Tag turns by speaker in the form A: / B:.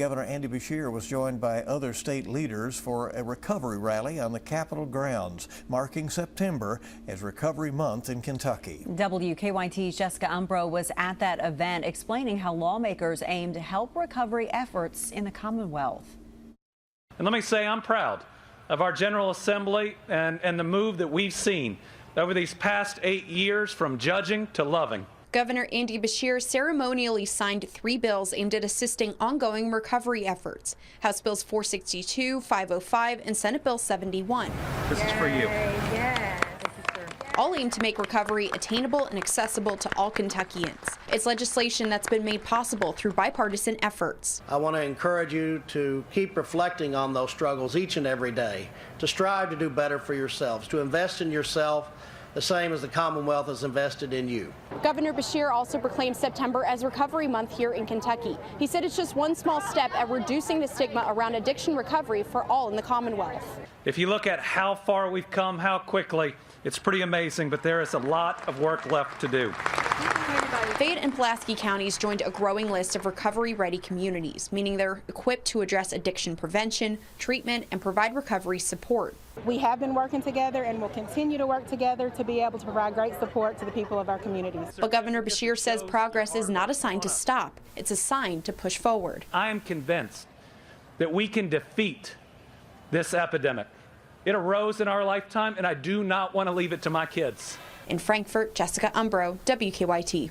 A: Governor Andy Beshear was joined by other state leaders for a recovery rally on the Capitol grounds, marking September as Recovery Month in Kentucky.
B: WKYT's Jessica Umbro was at that event explaining how lawmakers aim to help recovery efforts in the Commonwealth.
C: And let me say I'm proud of our General Assembly and the move that we've seen over these past 8 years from judging to loving.
D: Governor Andy Beshear ceremonially signed 3 bills aimed at assisting ongoing recovery efforts. House Bills 462, 505, and Senate Bill 71.
C: This is for you.
D: All aim to make recovery attainable and accessible to all Kentuckians. It's legislation that's been made possible through bipartisan efforts.
E: I want to encourage you to keep reflecting on those struggles each and every day, to strive to do better for yourselves, to invest in yourself, the same as the Commonwealth has invested in you.
F: Governor Beshear also proclaimed September as Recovery Month here in Kentucky. He said it's just one small step at reducing the stigma around addiction recovery for all in the Commonwealth.
C: If you look at how far we've come, how quickly, it's pretty amazing, but there is a lot of work left to do.
D: Fayette and Pulaski counties joined a growing list of recovery-ready communities, meaning they're equipped to address addiction prevention, treatment, and provide recovery support.
G: We have been working together and will continue to work together to be able to provide great support to the people of our communities.
D: But Governor Beshear says progress is not a sign to stop. It's a sign to push forward.
C: I am convinced that we can defeat this epidemic. It arose in our lifetime, and I do not want to leave it to my kids.
D: In Frankfort, Jessica Umbro, WKYT.